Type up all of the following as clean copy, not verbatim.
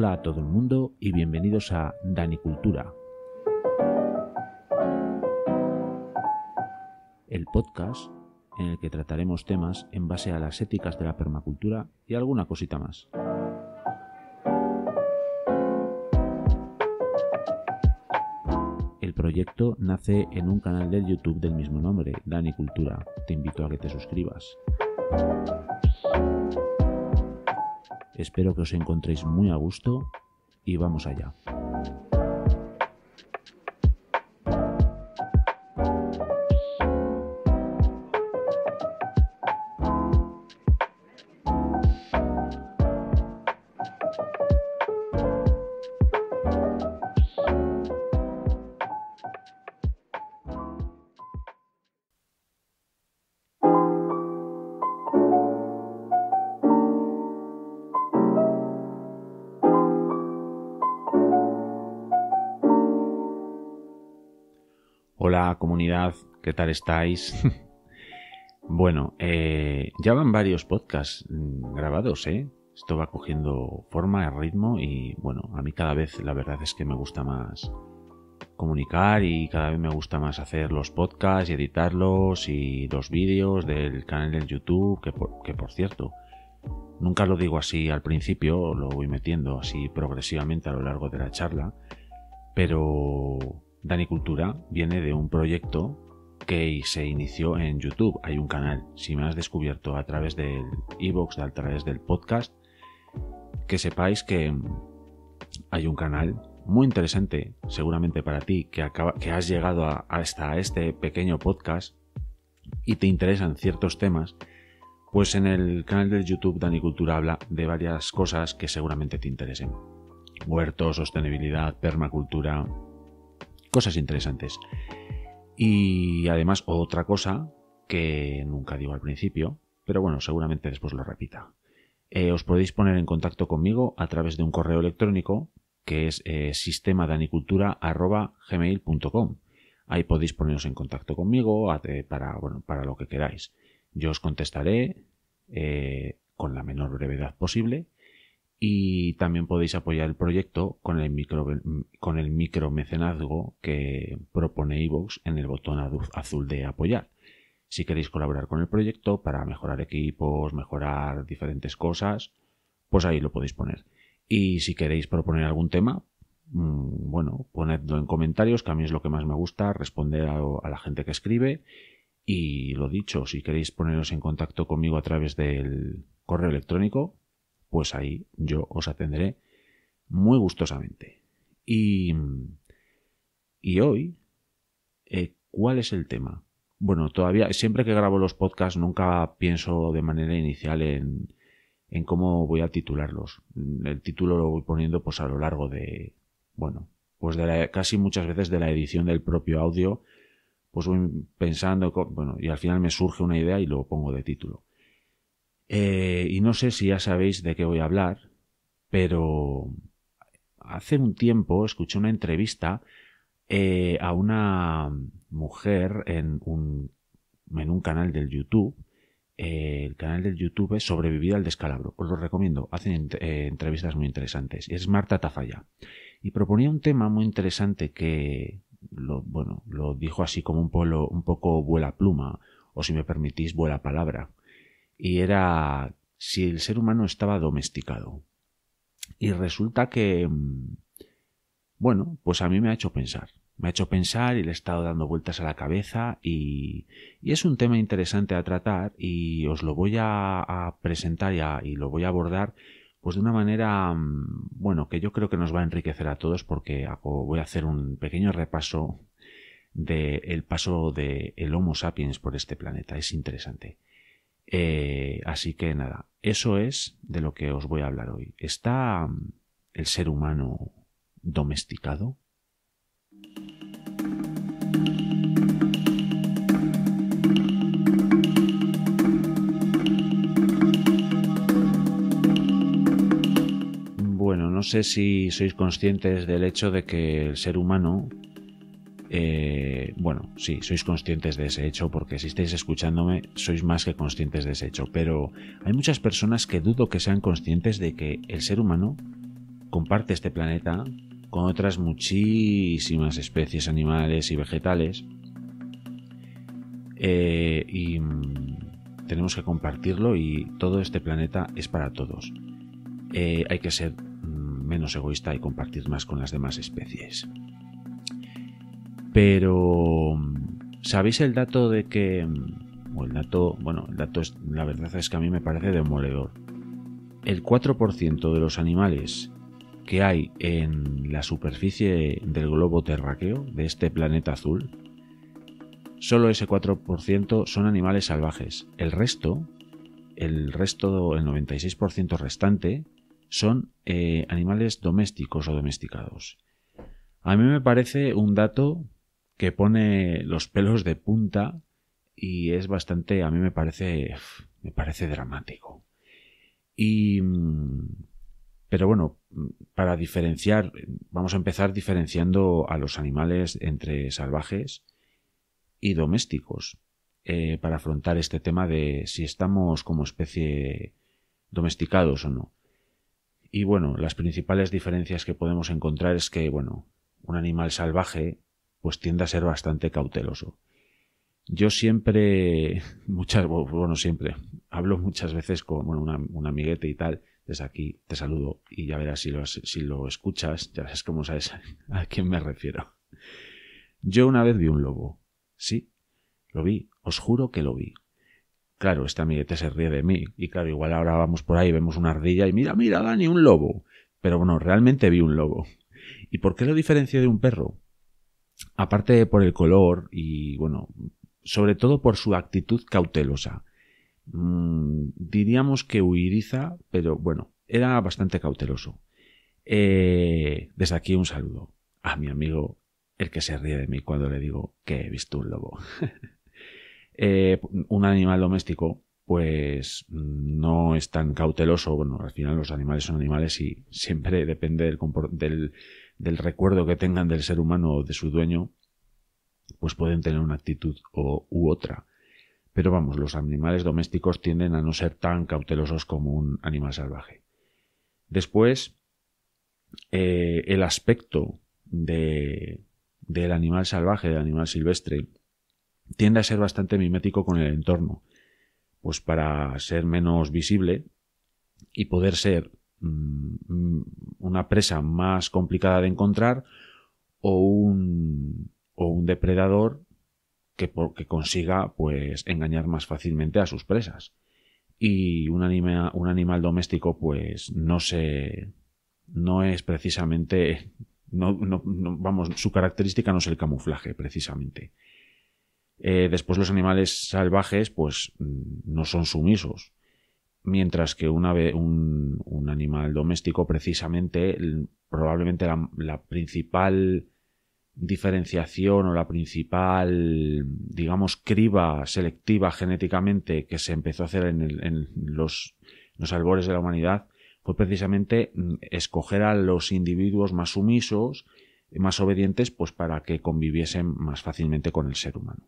Hola a todo el mundo y bienvenidos a Danicultura, el podcast en el que trataremos temas en base a las éticas de la permacultura y alguna cosita más. El proyecto nace en un canal de YouTube del mismo nombre, Danicultura. Te invito a que te suscribas. Espero que os encontréis muy a gusto y vamos allá. Hola comunidad, ¿qué tal estáis? Bueno, ya van varios podcasts grabados, Esto va cogiendo forma, ritmo y bueno, a mí cada vez la verdad es que me gusta más comunicar y cada vez me gusta más hacer los podcasts y editarlos y los vídeos del canal del YouTube, que por cierto, nunca lo digo así al principio, lo voy metiendo así progresivamente a lo largo de la charla, pero Danicultura viene de un proyecto que se inició en YouTube. Hay un canal, si me has descubierto a través del iVoox, a través del podcast, que sepáis que hay un canal muy interesante, seguramente para ti, que has llegado hasta este pequeño podcast y te interesan ciertos temas, pues en el canal del YouTube Danicultura habla de varias cosas que seguramente te interesen. Huertos, sostenibilidad, permacultura, cosas interesantes. Y además otra cosa que nunca digo al principio, pero bueno, seguramente después lo repita. Os podéis poner en contacto conmigo a través de un correo electrónico que es sistemadanicultura@gmail.com. Ahí podéis poneros en contacto conmigo para lo que queráis. Yo os contestaré con la menor brevedad posible. Y también podéis apoyar el proyecto con el micromecenazgo que propone iVoox en el botón azul de apoyar. Si queréis colaborar con el proyecto para mejorar equipos, mejorar diferentes cosas, pues ahí lo podéis poner. Y si queréis proponer algún tema, bueno, ponedlo en comentarios, que a mí es lo que más me gusta, responder a la gente que escribe. Y lo dicho, si queréis poneros en contacto conmigo a través del correo electrónico, pues ahí yo os atenderé muy gustosamente. Y hoy, ¿cuál es el tema? Bueno, todavía, siempre que grabo los podcasts nunca pienso de manera inicial en cómo voy a titularlos. El título lo voy poniendo pues a lo largo de, bueno, pues casi muchas veces de la edición del propio audio, pues voy pensando, bueno, y al final me surge una idea y lo pongo de título. Y no sé si ya sabéis de qué voy a hablar, pero hace un tiempo escuché una entrevista a una mujer en un canal del YouTube. El canal del YouTube es Sobrevivir al descalabro. Os lo recomiendo. Hacen entrevistas muy interesantes. Es Marta Tafalla. Y proponía un tema muy interesante que lo dijo así como un poco vuela pluma, o si me permitís, vuela palabra. Y era si el ser humano estaba domesticado. Y resulta que, bueno, pues a mí me ha hecho pensar. Me ha hecho pensar y le he estado dando vueltas a la cabeza y es un tema interesante a tratar y os lo voy a presentar y lo voy a abordar pues de una manera, bueno, que yo creo que nos va a enriquecer a todos porque voy a hacer un pequeño repaso del paso del Homo sapiens por este planeta. Es interesante. Así que nada, eso es de lo que os voy a hablar hoy. ¿Está el ser humano domesticado? Bueno, no sé si sois conscientes del hecho de que el ser humano Bueno, sí, sois conscientes de ese hecho, porque si estáis escuchándome sois más que conscientes de ese hecho, pero hay muchas personas que dudo que sean conscientes de que el ser humano comparte este planeta con otras muchísimas especies animales y vegetales, y tenemos que compartirlo, y todo este planeta es para todos. Hay que ser menos egoísta y compartir más con las demás especies. Pero ¿sabéis el dato de que... el dato es, la verdad es que a mí me parece demoledor. El 4% de los animales que hay en la superficie del globo terráqueo, de este planeta azul, solo ese 4% son animales salvajes. El 96% restante, son animales domésticos o domesticados. A mí me parece un dato que pone los pelos de punta y es bastante, a mí me parece dramático. Pero bueno, para diferenciar, vamos a empezar diferenciando a los animales entre salvajes y domésticos, para afrontar este tema de si estamos como especie domesticados o no. Y bueno, las principales diferencias que podemos encontrar es que, un animal salvaje pues tiende a ser bastante cauteloso. Yo siempre hablo muchas veces con un amiguete y tal. Desde aquí te saludo y ya verás si lo escuchas, ya verás cómo sabes a quién me refiero. Yo una vez vi un lobo. Sí, lo vi, os juro que lo vi. Claro, este amiguete se ríe de mí y claro, igual ahora vamos por ahí, vemos una ardilla y mira, Dani, un lobo. Pero bueno, realmente vi un lobo. ¿Y por qué lo diferencio de un perro? Aparte por el color y sobre todo por su actitud cautelosa. Diríamos que huiriza, pero era bastante cauteloso. Desde aquí un saludo a mi amigo, el que se ríe de mí cuando le digo que he visto un lobo. Un animal doméstico pues no es tan cauteloso. Al final los animales son animales y siempre depende del recuerdo que tengan del ser humano o de su dueño, pues pueden tener una actitud u otra. Pero los animales domésticos tienden a no ser tan cautelosos como un animal salvaje. Después, el aspecto del animal salvaje, del animal silvestre, tiende a ser bastante mimético con el entorno, pues para ser menos visible y poder ser una presa más complicada de encontrar o un depredador que consiga pues engañar más fácilmente a sus presas. Y un animal doméstico pues no es precisamente su característica no es el camuflaje precisamente. Después los animales salvajes pues no son sumisos, mientras que un animal doméstico precisamente probablemente la principal diferenciación o la principal, criba selectiva genéticamente que se empezó a hacer en los albores de la humanidad fue precisamente escoger a los individuos más sumisos, más obedientes, pues para que conviviesen más fácilmente con el ser humano.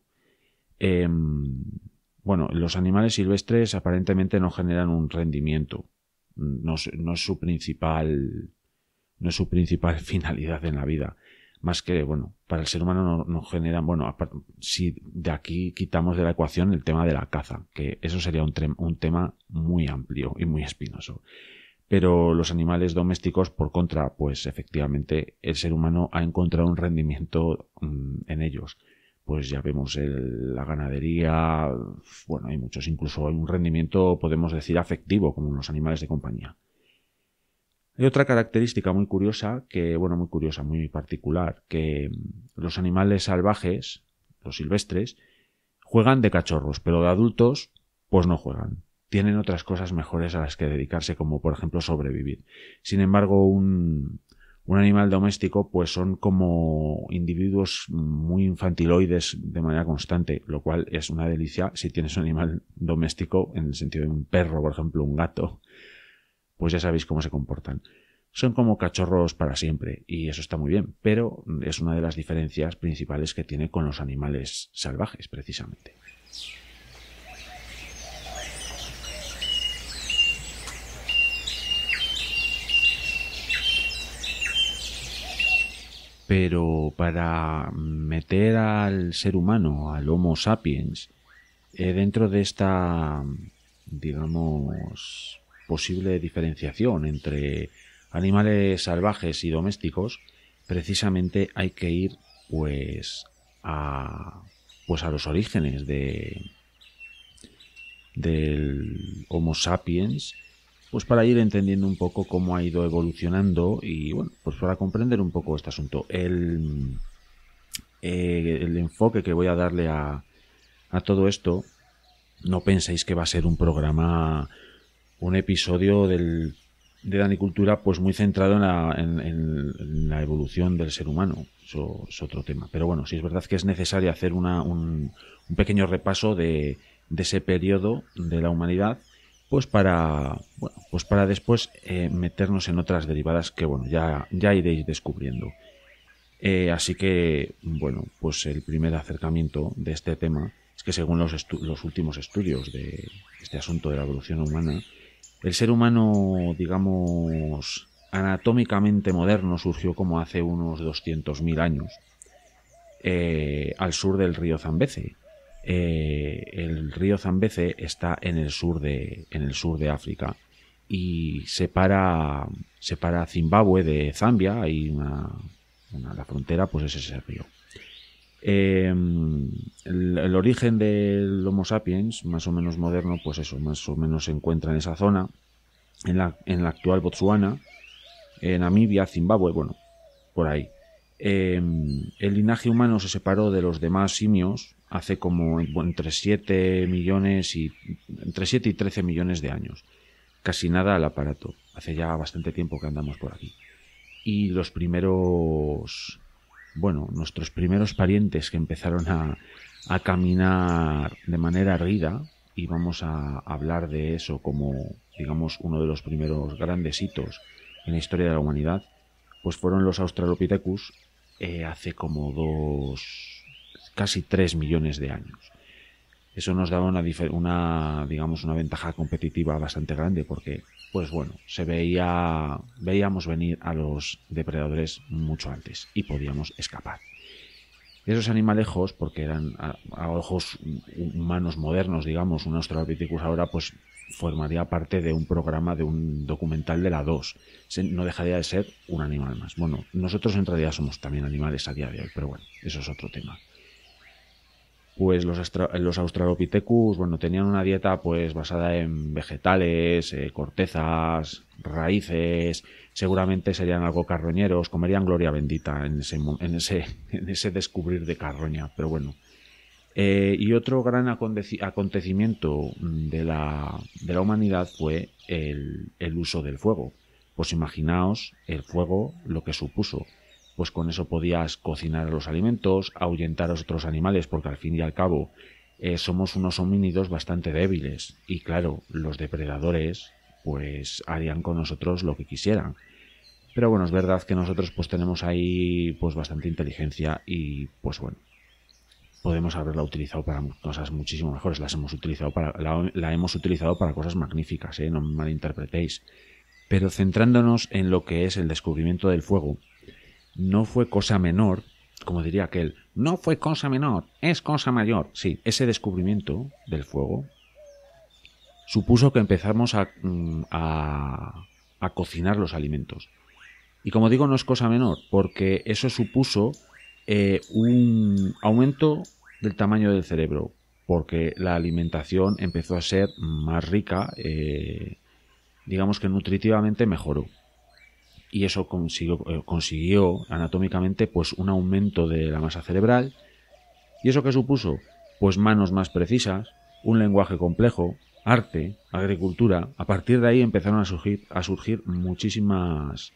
Los animales silvestres aparentemente no generan un rendimiento, no es su principal finalidad en la vida. Más que, para el ser humano no generan, si de aquí quitamos de la ecuación el tema de la caza, que eso sería un tema muy amplio y muy espinoso. Pero los animales domésticos, por contra, pues efectivamente el ser humano ha encontrado un rendimiento en ellos. Pues ya vemos la ganadería, hay muchos, incluso hay un rendimiento, podemos decir, afectivo, como los animales de compañía. Hay otra característica muy curiosa, muy particular, que los animales salvajes, los silvestres, juegan de cachorros, pero de adultos, pues no juegan. Tienen otras cosas mejores a las que dedicarse, como por ejemplo sobrevivir. Sin embargo, un animal doméstico, pues son como individuos muy infantiloides de manera constante, lo cual es una delicia si tienes un animal doméstico, en el sentido de un perro, por ejemplo, un gato. Pues ya sabéis cómo se comportan. Son como cachorros para siempre y eso está muy bien, pero es una de las diferencias principales que tiene con los animales salvajes, precisamente. pero para meter al ser humano, al Homo sapiens, dentro de esta, digamos, posible diferenciación entre animales salvajes y domésticos, precisamente hay que ir pues a los orígenes del Homo sapiens, pues para ir entendiendo un poco cómo ha ido evolucionando y bueno, pues para comprender un poco este asunto. El enfoque que voy a darle a todo esto, no penséis que va a ser un programa, un episodio de Danicultura pues muy centrado en la evolución del ser humano. Eso es otro tema. Pero bueno, sí es verdad que es necesario hacer un pequeño repaso de ese periodo de la humanidad, pues para después meternos en otras derivadas que bueno, ya iréis descubriendo. Así que, bueno, pues el primer acercamiento de este tema es que según los últimos estudios de este asunto de la evolución humana, el ser humano, digamos, anatómicamente moderno surgió como hace unos 200.000 años, al sur del río Zambeze. El río Zambeze está en el sur de África y separa Zimbabue de Zambia. Hay la frontera pues es ese río. El origen del Homo sapiens, más o menos moderno, pues eso, más o menos se encuentra en esa zona, en la actual Botsuana, Namibia, Zimbabue, bueno, por ahí. El linaje humano se separó de los demás simios hace como entre 7 y 13 millones de años. Casi nada al aparato. Hace ya bastante tiempo que andamos por aquí. Y nuestros primeros parientes que empezaron a caminar de manera erguida, y vamos a hablar de eso como, digamos, uno de los primeros grandes hitos en la historia de la humanidad, pues fueron los Australopithecus hace como casi 3 millones de años. Eso nos daba una ventaja competitiva bastante grande porque, pues bueno, veíamos venir a los depredadores mucho antes y podíamos escapar. Esos animalejos, porque eran a ojos humanos modernos, digamos, un Australopithecus ahora pues formaría parte de un programa, de un documental de la 2. No dejaría de ser un animal más. Bueno, nosotros en realidad somos también animales a día de hoy, pero bueno, eso es otro tema. Pues los Australopithecus, bueno, tenían una dieta pues basada en vegetales, cortezas, raíces, seguramente serían algo carroñeros, comerían gloria bendita en ese descubrir de carroña, pero bueno. Y otro gran acontecimiento de la humanidad fue el uso del fuego. Pues imaginaos el fuego, lo que supuso. Pues con eso podías cocinar los alimentos, ahuyentar a los otros animales, porque al fin y al cabo somos unos homínidos bastante débiles. Y claro, los depredadores pues harían con nosotros lo que quisieran. Pero bueno, es verdad que nosotros pues tenemos ahí pues bastante inteligencia y pues bueno, podemos haberla utilizado para cosas muchísimo mejores. La hemos utilizado para cosas magníficas, no me malinterpretéis. Pero centrándonos en lo que es el descubrimiento del fuego, no fue cosa menor, como diría aquel, no fue cosa menor, es cosa mayor. Sí, ese descubrimiento del fuego supuso que empezamos a cocinar los alimentos. Y como digo, no es cosa menor, porque eso supuso un aumento del tamaño del cerebro, porque la alimentación empezó a ser más rica, digamos que nutritivamente mejoró. Y eso consiguió anatómicamente pues un aumento de la masa cerebral. ¿Y eso qué supuso? Pues manos más precisas, un lenguaje complejo, arte, agricultura. A partir de ahí empezaron a surgir muchísimas,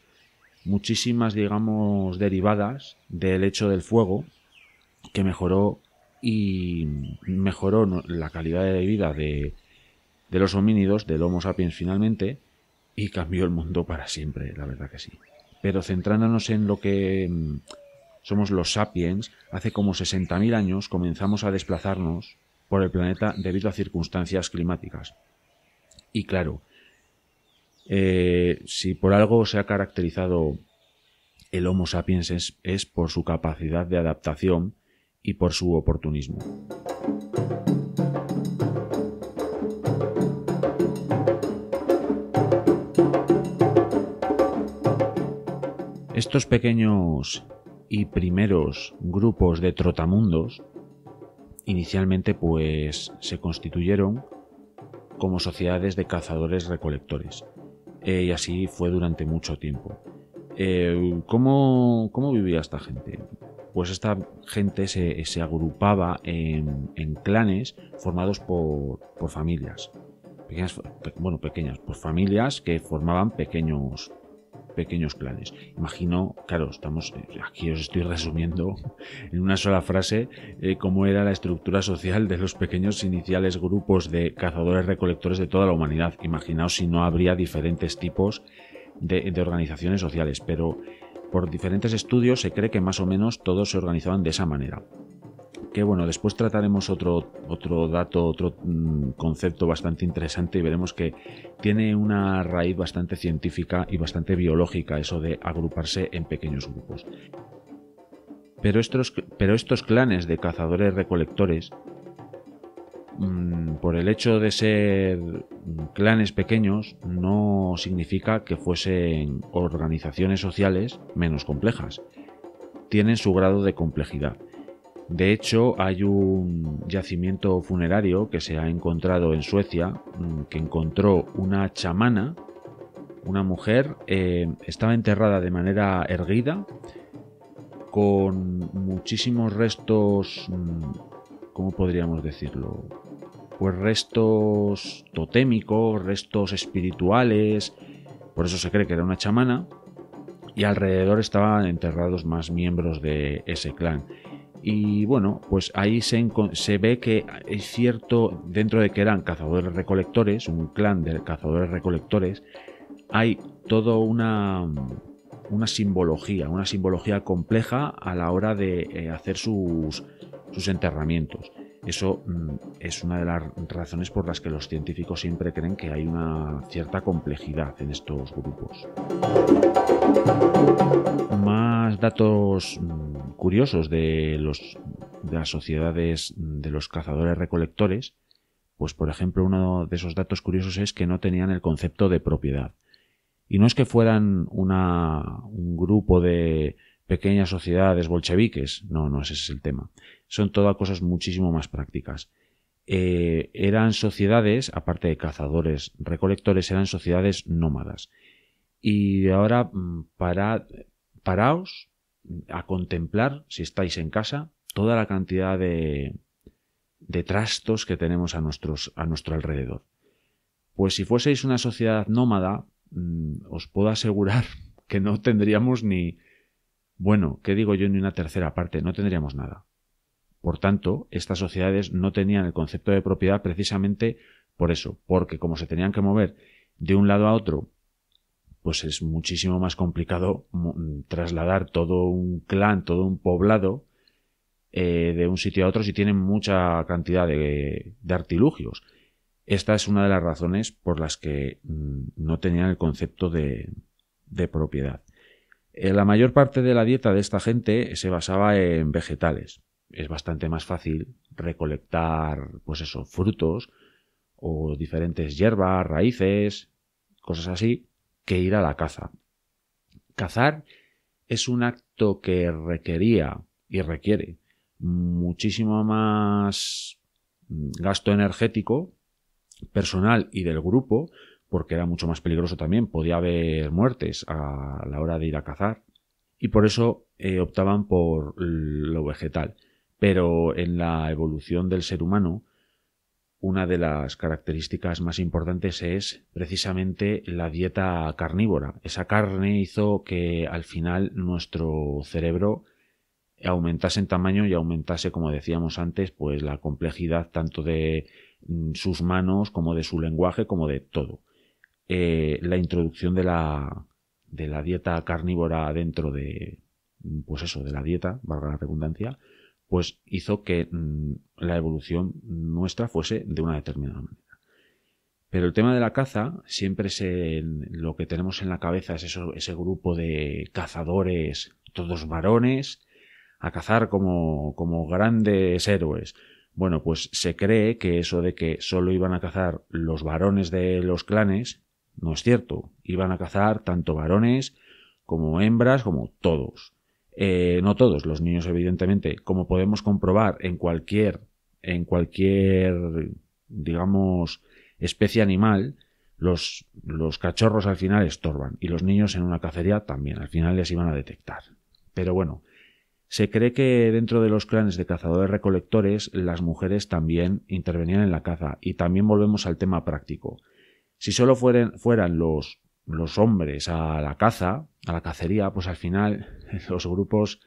digamos, derivadas del hecho del fuego que mejoró la calidad de vida de los homínidos, del Homo sapiens finalmente, y cambió el mundo para siempre, la verdad que sí. Pero centrándonos en lo que somos los sapiens, hace como 60.000 años comenzamos a desplazarnos por el planeta debido a circunstancias climáticas. Y claro, si por algo se ha caracterizado el Homo sapiens es por su capacidad de adaptación y por su oportunismo. Estos pequeños y primeros grupos de trotamundos inicialmente pues se constituyeron como sociedades de cazadores-recolectores y así fue durante mucho tiempo. ¿Cómo vivía esta gente? Pues esta gente se agrupaba en clanes formados por familias. Pequeñas, por familias que formaban pequeños clanes. Imagino, claro, aquí os estoy resumiendo en una sola frase cómo era la estructura social de los pequeños iniciales grupos de cazadores-recolectores de toda la humanidad. Imaginaos si no habría diferentes tipos de organizaciones sociales, pero por diferentes estudios se cree que más o menos todos se organizaban de esa manera. Que bueno, después trataremos otro concepto bastante interesante y veremos que tiene una raíz bastante científica y bastante biológica, eso de agruparse en pequeños grupos. Pero estos clanes de cazadores-recolectores, por el hecho de ser clanes pequeños, no significa que fuesen organizaciones sociales menos complejas. Tienen su grado de complejidad. De hecho, hay un yacimiento funerario que se ha encontrado en Suecia, que encontró una chamana, una mujer, estaba enterrada de manera erguida, con muchísimos restos, ¿cómo podríamos decirlo? Pues restos totémicos, restos espirituales, por eso se cree que era una chamana, y alrededor estaban enterrados más miembros de ese clan. Y bueno, pues ahí se ve que es cierto, dentro de que eran cazadores-recolectores, un clan de cazadores-recolectores, hay toda una simbología compleja a la hora de hacer sus enterramientos. Eso es una de las razones por las que los científicos siempre creen que hay una cierta complejidad en estos grupos. Más datos curiosos de las sociedades de los cazadores-recolectores, pues por ejemplo uno de esos datos curiosos es que no tenían el concepto de propiedad. Y no es que fueran un grupo de pequeñas sociedades bolcheviques, no, ese es el tema. Son todas cosas muchísimo más prácticas. Eran sociedades, aparte de cazadores-recolectores, eran sociedades nómadas. Y ahora paraos a contemplar, si estáis en casa, toda la cantidad de trastos que tenemos a nuestro alrededor. Pues si fueseis una sociedad nómada, os puedo asegurar que no tendríamos ni una tercera parte, no tendríamos nada. Por tanto, estas sociedades no tenían el concepto de propiedad precisamente por eso, porque como se tenían que mover de un lado a otro, pues es muchísimo más complicado trasladar todo un clan, todo un poblado de un sitio a otro si tienen mucha cantidad de artilugios. Esta es una de las razones por las que no tenían el concepto de propiedad. La mayor parte de la dieta de esta gente se basaba en vegetales. Es bastante más fácil recolectar, pues eso, frutos o diferentes hierbas, raíces, cosas así, que ir a la caza. Cazar es un acto que requería y requiere muchísimo más gasto energético, personal y del grupo, porque era mucho más peligroso también, podía haber muertes a la hora de ir a cazar, y por eso optaban por lo vegetal. Pero en la evolución del ser humano, una de las características más importantes es precisamente la dieta carnívora. Esa carne hizo que al final nuestro cerebro aumentase en tamaño y aumentase, como decíamos antes, pues la complejidad tanto de sus manos como de su lenguaje como de todo. La introducción de la dieta carnívora dentro de, pues eso, de la dieta, valga la redundancia, pues hizo que la evolución nuestra fuese de una determinada manera. Pero el tema de la caza siempre lo que tenemos en la cabeza es ese grupo de cazadores, todos varones, a cazar como grandes héroes. Bueno, pues se cree que eso de que solo iban a cazar los varones de los clanes no es cierto. Iban a cazar tanto varones como hembras, como todos. No todos, los niños evidentemente, como podemos comprobar en cualquier, digamos, especie animal, los cachorros al final estorban y los niños en una cacería también, al final les iban a detectar. Pero bueno, se cree que dentro de los clanes de cazadores-recolectores las mujeres también intervenían en la caza y también volvemos al tema práctico. Si solo fueran los hombres a la caza, a la cacería, pues al final los grupos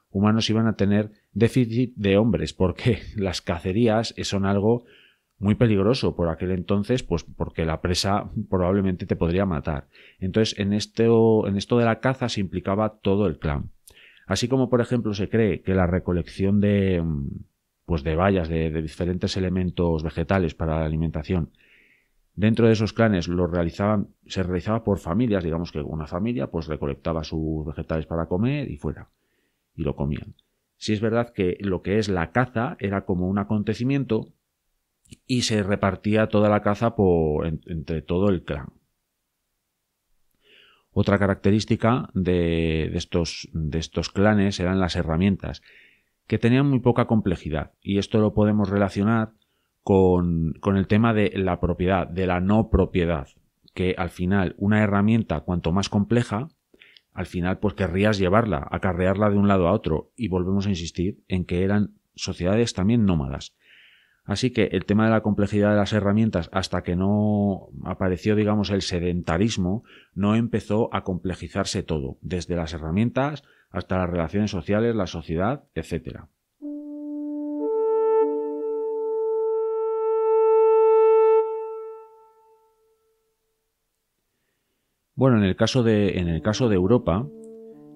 humanos iban a tener déficit de hombres porque las cacerías son algo muy peligroso por aquel entonces, pues porque la presa probablemente te podría matar. Entonces en esto de la caza se implicaba todo el clan. Así como por ejemplo se cree que la recolección de bayas, de diferentes elementos vegetales para la alimentación dentro de esos clanes se realizaba por familias, digamos que una familia pues recolectaba sus vegetales para comer y fuera, y lo comían. Sí es verdad que lo que es la caza era como un acontecimiento y se repartía toda la caza entre todo el clan. Otra característica de estos clanes eran las herramientas, que tenían muy poca complejidad, y esto lo podemos relacionar con el tema de la propiedad, de la no propiedad, que al final una herramienta cuanto más compleja, al final pues querrías llevarla, acarrearla de un lado a otro, y volvemos a insistir en que eran sociedades también nómadas. Así que el tema de la complejidad de las herramientas, hasta que no apareció, digamos, el sedentarismo, no empezó a complejizarse todo, desde las herramientas hasta las relaciones sociales, la sociedad, etc. Bueno, en el caso de Europa,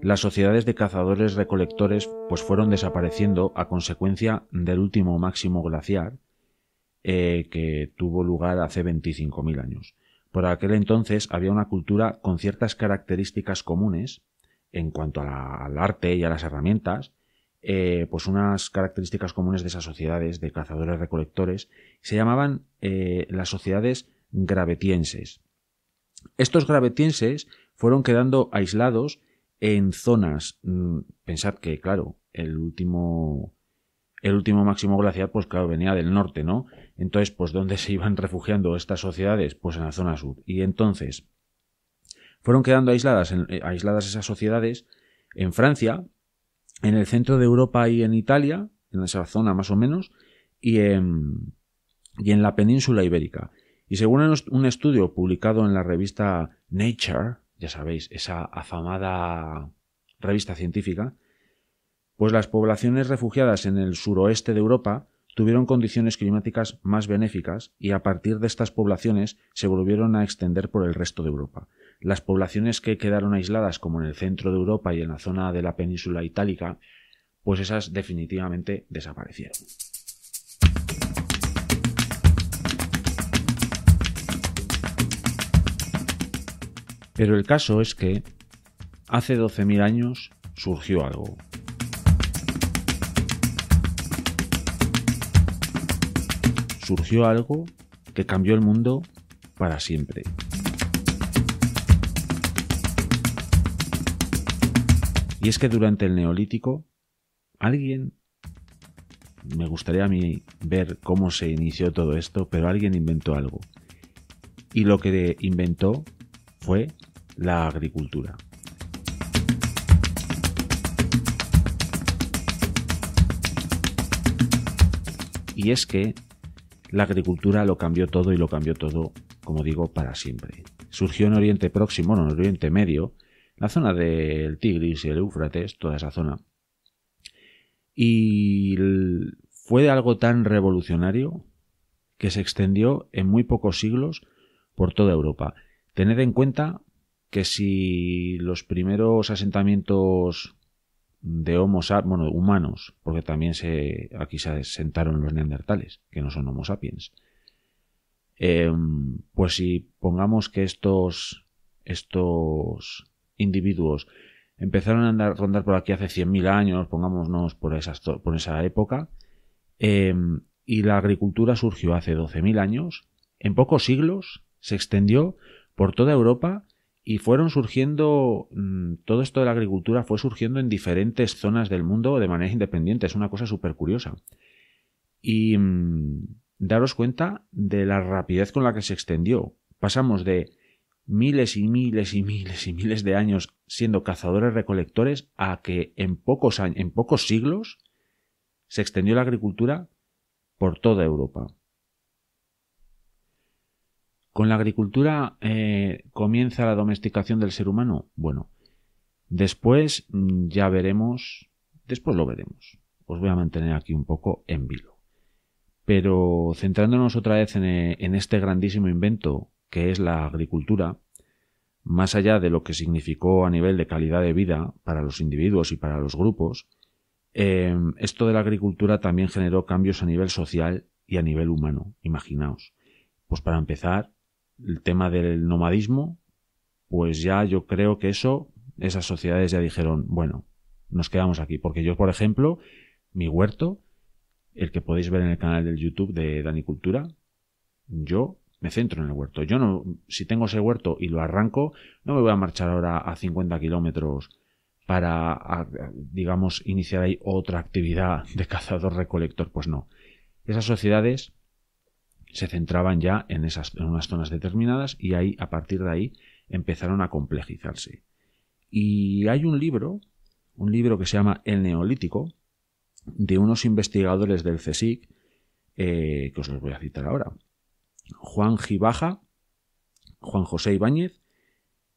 las sociedades de cazadores-recolectores pues fueron desapareciendo a consecuencia del último máximo glaciar que tuvo lugar hace 25.000 años. Por aquel entonces había una cultura con ciertas características comunes en cuanto al arte y a las herramientas, pues unas características comunes de esas sociedades de cazadores-recolectores se llamaban las sociedades gravetienses. Estos gravetienses fueron quedando aislados en zonas. Pensad que, claro, el último máximo glaciar, pues claro, venía del norte, ¿no? Entonces, pues ¿dónde se iban refugiando estas sociedades? Pues en la zona sur. Y entonces fueron quedando aisladas esas sociedades en Francia, en el centro de Europa y en Italia, en esa zona más o menos, y en la península ibérica. Y según un estudio publicado en la revista Nature, ya sabéis, esa afamada revista científica, pues las poblaciones refugiadas en el suroeste de Europa tuvieron condiciones climáticas más benéficas y a partir de estas poblaciones se volvieron a extender por el resto de Europa. Las poblaciones que quedaron aisladas, como en el centro de Europa y en la zona de la península itálica, pues esas definitivamente desaparecieron. Pero el caso es que hace 12.000 años surgió algo. Surgió algo que cambió el mundo para siempre. Y es que durante el Neolítico, me gustaría a mí ver cómo se inició todo esto, pero alguien inventó algo. Y lo que inventó fue la agricultura. Y es que la agricultura lo cambió todo y lo cambió todo, como digo, para siempre. Surgió en Oriente Próximo, en Oriente Medio, la zona del Tigris y el Éufrates, toda esa zona. Y fue algo tan revolucionario que se extendió en muy pocos siglos por toda Europa. Tened en cuenta que si los primeros asentamientos de humanos, porque también aquí se asentaron los neandertales, que no son Homo sapiens, Pues si pongamos que estos individuos empezaron a rondar por aquí hace 100.000 años, pongámonos por esa época, y la agricultura surgió hace 12.000 años, en pocos siglos se extendió por toda Europa y fueron surgiendo, todo esto de la agricultura fue surgiendo en diferentes zonas del mundo de manera independiente. Es una cosa súper curiosa. Y daros cuenta de la rapidez con la que se extendió. Pasamos de miles y miles y miles y miles de años siendo cazadores-recolectores a que en pocos siglos se extendió la agricultura por toda Europa. ¿Con la agricultura comienza la domesticación del ser humano? Bueno, después ya veremos, después lo veremos. Os voy a mantener aquí un poco en vilo. Pero centrándonos otra vez en este grandísimo invento que es la agricultura, más allá de lo que significó a nivel de calidad de vida para los individuos y para los grupos, esto de la agricultura también generó cambios a nivel social y a nivel humano. Imaginaos. Pues para empezar, el tema del nomadismo, pues ya yo creo que esas sociedades ya dijeron, bueno, nos quedamos aquí. Porque yo, por ejemplo, mi huerto, el que podéis ver en el canal del YouTube de Danicultura, yo me centro en el huerto. Yo no, si tengo ese huerto y lo arranco, no me voy a marchar ahora a 50 kilómetros para, digamos, iniciar ahí otra actividad de cazador-recolector. Pues no. Esas sociedades se centraban ya en unas zonas determinadas y ahí, a partir de ahí, empezaron a complejizarse. Y hay un libro que se llama El Neolítico, de unos investigadores del CSIC, que os los voy a citar ahora. Juan Gibaja, Juan José Ibáñez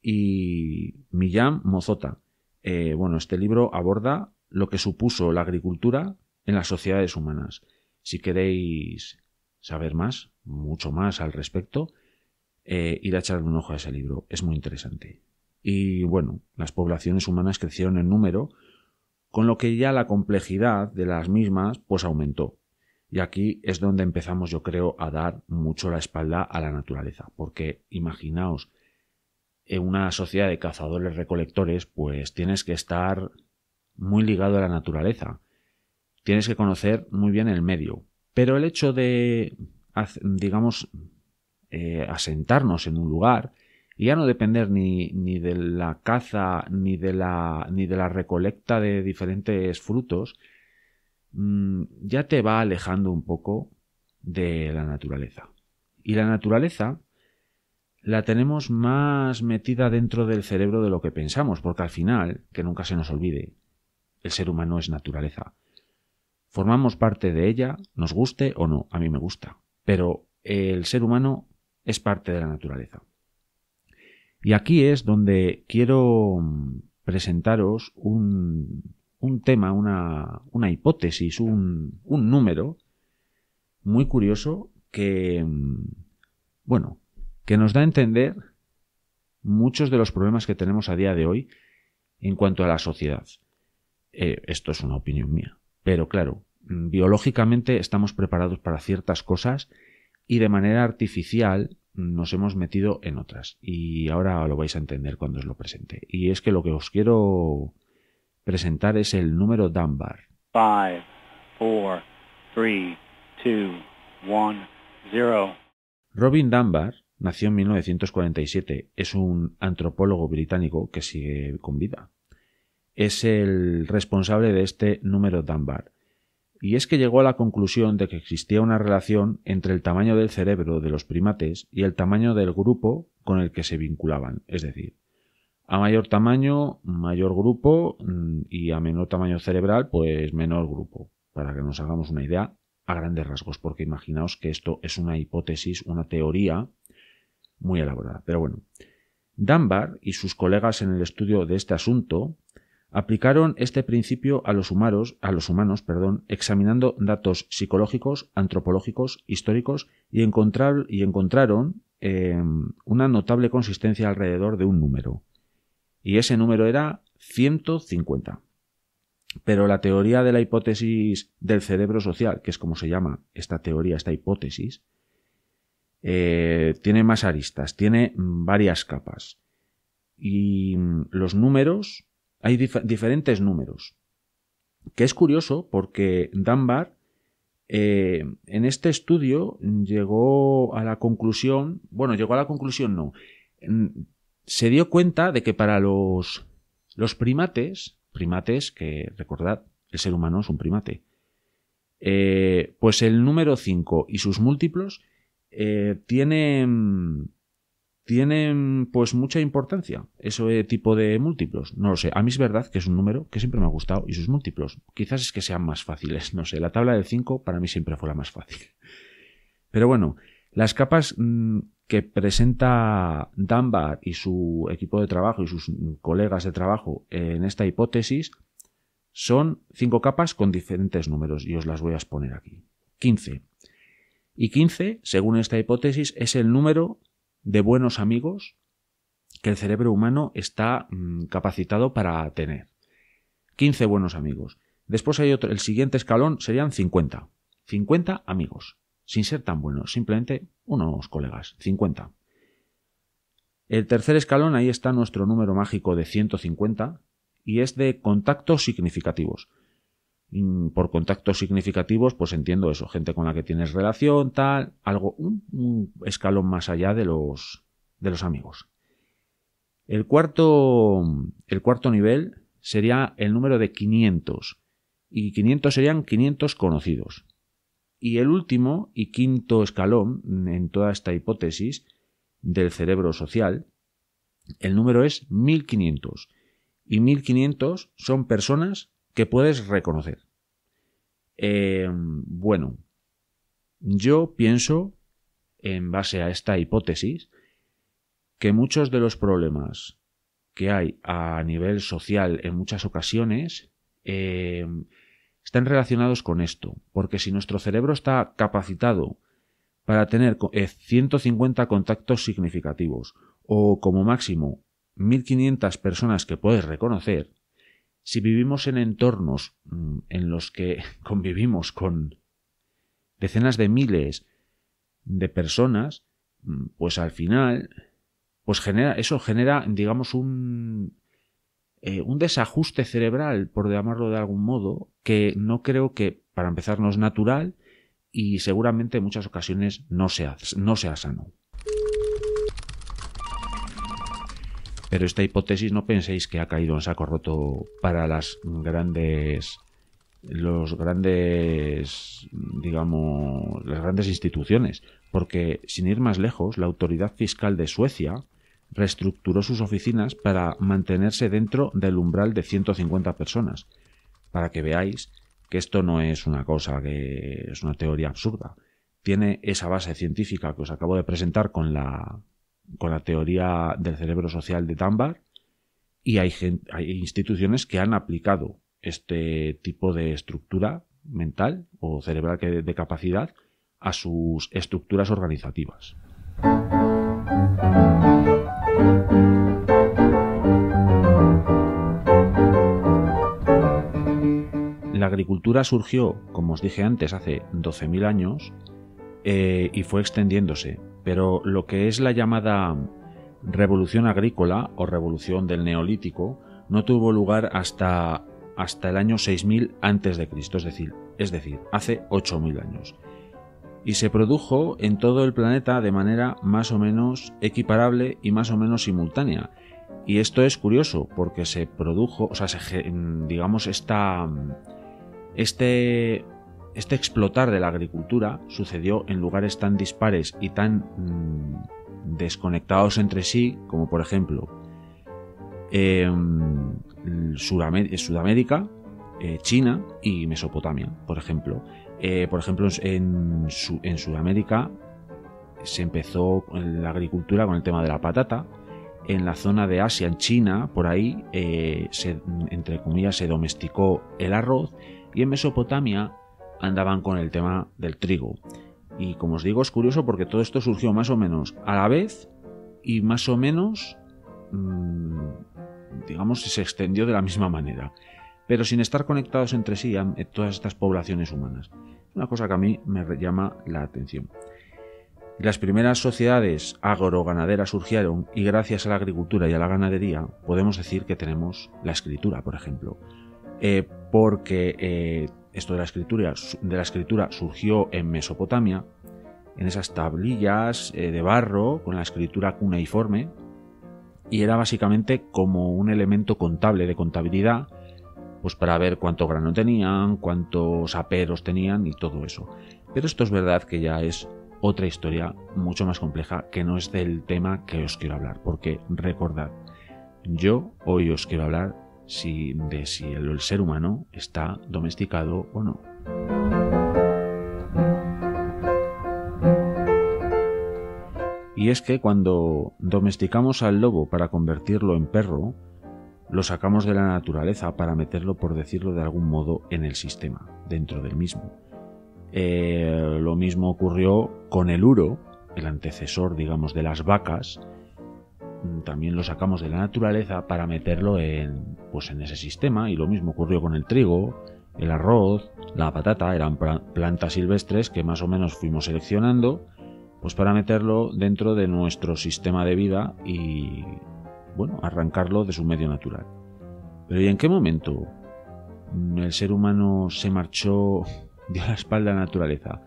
y Millán Mozota. Este libro aborda lo que supuso la agricultura en las sociedades humanas. Si queréis saber más, mucho más al respecto, ir a echarle un ojo a ese libro. Es muy interesante. Y bueno, las poblaciones humanas crecieron en número, con lo que ya la complejidad de las mismas pues aumentó. Y aquí es donde empezamos, yo creo, a dar mucho la espalda a la naturaleza. Porque imaginaos, en una sociedad de cazadores-recolectores, pues tienes que estar muy ligado a la naturaleza. Tienes que conocer muy bien el medio. Pero el hecho de, digamos, asentarnos en un lugar y ya no depender ni de la caza ni de la recolecta de diferentes frutos, ya te va alejando un poco de la naturaleza. Y la naturaleza la tenemos más metida dentro del cerebro de lo que pensamos, porque al final, que nunca se nos olvide, el ser humano es naturaleza. Formamos parte de ella, nos guste o no, a mí me gusta, pero el ser humano es parte de la naturaleza. Y aquí es donde quiero presentaros un tema, una hipótesis, un número muy curioso que nos da a entender muchos de los problemas que tenemos a día de hoy en cuanto a la sociedad. Esto es una opinión mía. Pero claro, biológicamente estamos preparados para ciertas cosas y de manera artificial nos hemos metido en otras. Y ahora lo vais a entender cuando os lo presente. Y es que lo que os quiero presentar es el número Dunbar. 5, 4, 3, 2, 1, 0. Robin Dunbar nació en 1947. Es un antropólogo británico que sigue con vida. Es el responsable de este número Dunbar. Y es que llegó a la conclusión de que existía una relación entre el tamaño del cerebro de los primates y el tamaño del grupo con el que se vinculaban. Es decir, a mayor tamaño, mayor grupo, y a menor tamaño cerebral, pues menor grupo. Para que nos hagamos una idea a grandes rasgos, porque imaginaos que esto es una hipótesis, una teoría muy elaborada. Pero bueno, Dunbar y sus colegas en el estudio de este asunto aplicaron este principio a los humanos, examinando datos psicológicos, antropológicos, históricos y encontraron una notable consistencia alrededor de un número. Y ese número era 150. Pero la teoría de la hipótesis del cerebro social, que es como se llama esta teoría, esta hipótesis, tiene más aristas, tiene varias capas. Y los números, hay diferentes números. Que es curioso porque Dunbar en este estudio llegó a la conclusión, se dio cuenta de que para los primates, que recordad, el ser humano es un primate, pues el número 5 y sus múltiplos tienen pues mucha importancia, ese tipo de múltiplos. No lo sé, a mí es verdad que es un número que siempre me ha gustado y sus múltiplos quizás es que sean más fáciles, no sé, la tabla del 5 para mí siempre fue la más fácil. Pero bueno, las capas que presenta Dunbar y su equipo de trabajo y sus colegas de trabajo en esta hipótesis son 5 capas con diferentes números y os las voy a exponer aquí. 15. Y 15, según esta hipótesis, es el número de buenos amigos que el cerebro humano está capacitado para tener. 15 buenos amigos. Después hay otro, el siguiente escalón serían 50. 50 amigos, sin ser tan buenos, simplemente unos colegas, 50. El tercer escalón, ahí está nuestro número mágico de 150 y es de contactos significativos. Por contactos significativos, pues entiendo eso, gente con la que tienes relación, tal, algo, un escalón más allá de los amigos. El cuarto nivel sería el número de 500, y 500 serían 500 conocidos. Y el último y quinto escalón en toda esta hipótesis del cerebro social, el número es 1500, y 1500 son personas que puedes reconocer. Bueno, yo pienso, en base a esta hipótesis, que muchos de los problemas que hay a nivel social en muchas ocasiones están relacionados con esto, porque si nuestro cerebro está capacitado para tener 150 contactos significativos o como máximo 1500 personas que puedes reconocer, si vivimos en entornos en los que convivimos con decenas de miles de personas, pues al final pues eso genera, digamos, un desajuste cerebral, por llamarlo de algún modo, que no creo que, para empezar, no es natural y seguramente en muchas ocasiones no sea sano. Pero esta hipótesis no penséis que ha caído en saco roto para las grandes instituciones, porque sin ir más lejos, la autoridad fiscal de Suecia reestructuró sus oficinas para mantenerse dentro del umbral de 150 personas, para que veáis que esto no es una cosa que es una teoría absurda. Tiene esa base científica que os acabo de presentar con la teoría del cerebro social de Dunbar, y hay instituciones que han aplicado este tipo de estructura mental o cerebral de capacidad a sus estructuras organizativas. La agricultura surgió, como os dije antes, hace 12.000 años y fue extendiéndose, pero lo que es la llamada revolución agrícola o revolución del neolítico no tuvo lugar hasta el año 6000 a.C., es decir, hace 8000 años. Y se produjo en todo el planeta de manera más o menos equiparable y más o menos simultánea. Y esto es curioso porque se produjo, digamos, este explotar de la agricultura sucedió en lugares tan dispares y tan desconectados entre sí, como por ejemplo Sudamérica, China y Mesopotamia, por ejemplo. En Sudamérica se empezó la agricultura con el tema de la patata. En la zona de Asia, en China, por ahí, entre comillas, se domesticó el arroz, y en Mesopotamia andaban con el tema del trigo. Y como os digo, es curioso porque todo esto surgió más o menos a la vez y más o menos, digamos, se extendió de la misma manera, pero sin estar conectados entre sí todas estas poblaciones humanas. Una cosa que a mí me llama la atención. Y las primeras sociedades agroganaderas surgieron y gracias a la agricultura y a la ganadería podemos decir que tenemos la escritura, por ejemplo. Porque esto de la escritura surgió en Mesopotamia, en esas tablillas de barro con la escritura cuneiforme, y era básicamente como un elemento contable de contabilidad, pues para ver cuánto grano tenían, cuántos aperos tenían y todo eso. Pero esto es verdad que ya es otra historia mucho más compleja, que no es del tema que os quiero hablar, porque recordad, yo hoy os quiero hablar de si el ser humano está domesticado o no. Y es que cuando domesticamos al lobo para convertirlo en perro, lo sacamos de la naturaleza para meterlo, por decirlo de algún modo, en el sistema, dentro del mismo. Lo mismo ocurrió con el uro, el antecesor, digamos, de las vacas. También lo sacamos de la naturaleza para meterlo en ese sistema, y lo mismo ocurrió con el trigo, el arroz, la patata. Eran plantas silvestres que más o menos fuimos seleccionando pues para meterlo dentro de nuestro sistema de vida y arrancarlo de su medio natural. Pero ¿y en qué momento el ser humano se marchó, dio la espalda a la naturaleza?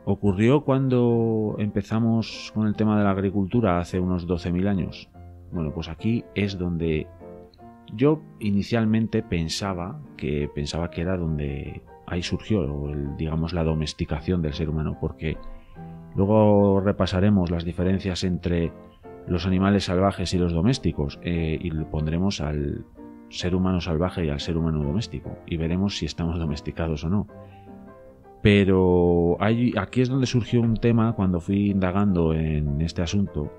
¿Ocurrió cuando empezamos con el tema de la agricultura hace unos 12.000 años? Bueno, pues aquí es donde yo inicialmente pensaba que era donde ahí surgió, la domesticación del ser humano, porque luego repasaremos las diferencias entre los animales salvajes y los domésticos y le pondremos al ser humano salvaje y al ser humano doméstico y veremos si estamos domesticados o no. Pero aquí es donde surgió un tema cuando fui indagando en este asunto,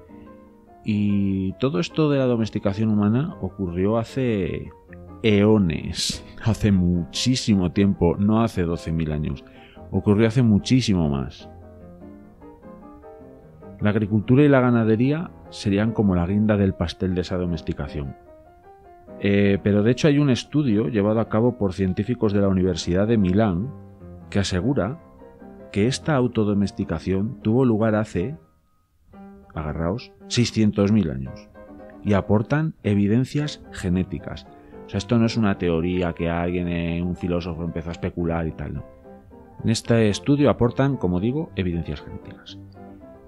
y todo esto de la domesticación humana ocurrió hace eones, hace muchísimo tiempo, no hace 12.000 años, ocurrió hace muchísimo más. La agricultura y la ganadería serían como la guinda del pastel de esa domesticación. Pero de hecho hay un estudio llevado a cabo por científicos de la Universidad de Milán que asegura que esta autodomesticación tuvo lugar hace, agarraos, 600.000 años, y aportan evidencias genéticas. O sea, esto no es una teoría que alguien, un filósofo, empezó a especular y tal, no. En este estudio aportan, como digo, evidencias genéticas.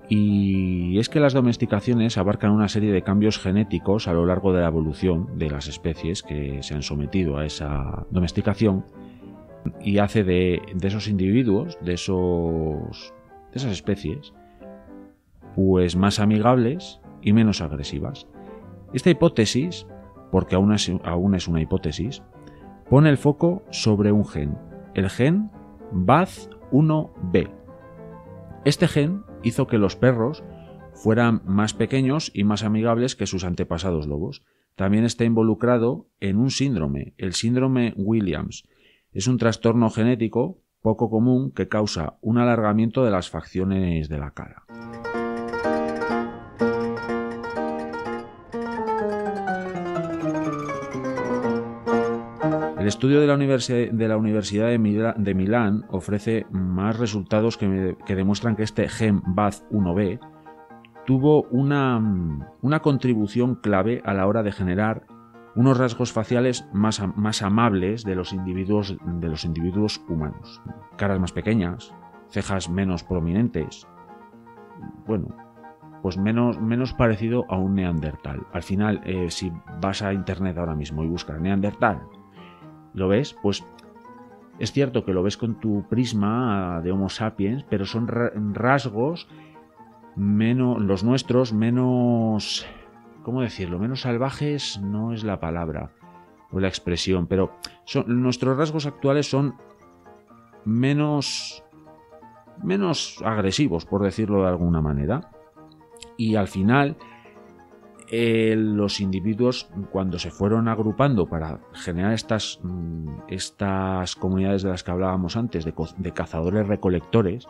Y es que las domesticaciones abarcan una serie de cambios genéticos a lo largo de la evolución de las especies que se han sometido a esa domesticación, y hace de esos individuos, de esas especies, pues más amigables y menos agresivas. Esta hipótesis, porque aún es una hipótesis, pone el foco sobre un gen, el gen BAZ1B. Este gen hizo que los perros fueran más pequeños y más amigables que sus antepasados lobos. También está involucrado en un síndrome, el síndrome Williams. Es un trastorno genético poco común que causa un alargamiento de las facciones de la cara. El estudio de la Universidad de Milán ofrece más resultados que demuestran que este gen BAZ1B tuvo una contribución clave a la hora de generar unos rasgos faciales más amables de los individuos humanos. Caras más pequeñas, cejas menos prominentes. Pues menos parecido a un neandertal. Al final, si vas a internet ahora mismo y buscas neandertal, ¿lo ves? Pues es cierto que lo ves con tu prisma de Homo sapiens, pero son rasgos los nuestros menos... ¿Cómo decirlo? Menos salvajes no es la palabra o la expresión, pero nuestros rasgos actuales son menos agresivos, por decirlo de alguna manera. Y al final, los individuos, cuando se fueron agrupando para generar estas comunidades de las que hablábamos antes, de cazadores-recolectores,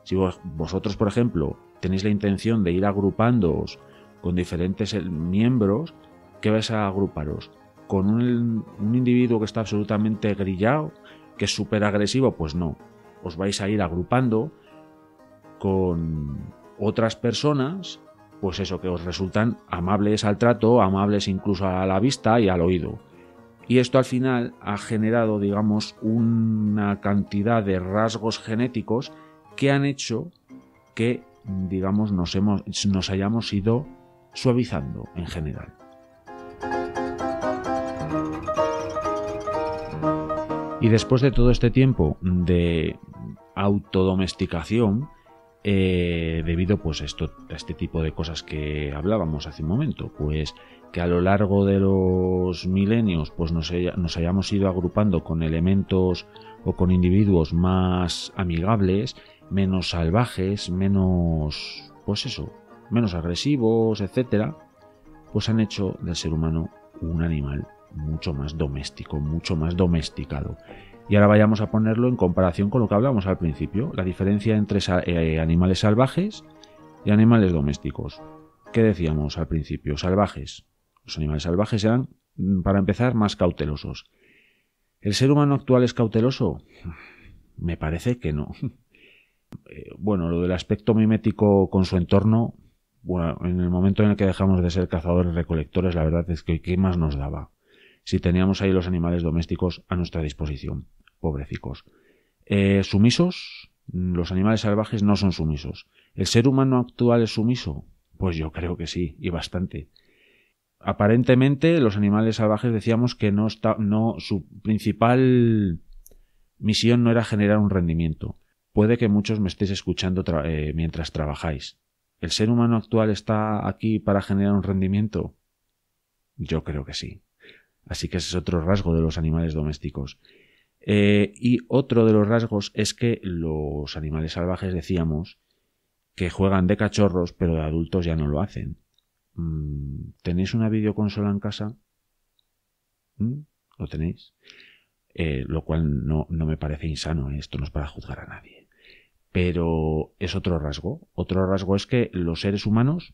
si vosotros, por ejemplo, tenéis la intención de ir agrupándoos con diferentes miembros, ¿qué vais a agruparos? ¿Con un individuo que está absolutamente grillado, que es súper agresivo? Pues no, os vais a ir agrupando con otras personas, pues eso, que os resultan amables al trato, amables incluso a la vista y al oído. Y esto al final ha generado, digamos, una cantidad de rasgos genéticos que han hecho que, digamos, nos hayamos ido suavizando en general. Y después de todo este tiempo de autodomesticación, debido pues a este tipo de cosas que hablábamos hace un momento, pues que a lo largo de los milenios pues nos hayamos ido agrupando con elementos o con individuos más amigables, menos salvajes, menos menos agresivos, etcétera, pues han hecho del ser humano un animal mucho más doméstico, mucho más domesticado. Y ahora vayamos a ponerlo en comparación con lo que hablamos al principio, la diferencia entre animales salvajes y animales domésticos. ¿Qué decíamos al principio? Salvajes. Los animales salvajes eran, para empezar, más cautelosos. ¿El ser humano actual es cauteloso? Me parece que no. Bueno, lo del aspecto mimético con su entorno, bueno, en el momento en el que dejamos de ser cazadores-recolectores, la verdad es que ¿qué más nos daba? Si teníamos ahí los animales domésticos a nuestra disposición. Pobrecicos. ¿Sumisos? Los animales salvajes no son sumisos. ¿El ser humano actual es sumiso? Pues yo creo que sí, y bastante. Aparentemente, los animales salvajes decíamos que su principal misión no era generar un rendimiento. Puede que muchos me estéis escuchando mientras trabajáis. ¿El ser humano actual está aquí para generar un rendimiento? Yo creo que sí. Así que ese es otro rasgo de los animales domésticos. Y otro de los rasgos es que los animales salvajes decíamos que juegan de cachorros, pero de adultos ya no lo hacen. ¿Tenéis una videoconsola en casa? ¿Lo tenéis? Lo cual no me parece insano, esto no es para juzgar a nadie. Pero es otro rasgo. Otro rasgo es que los seres humanos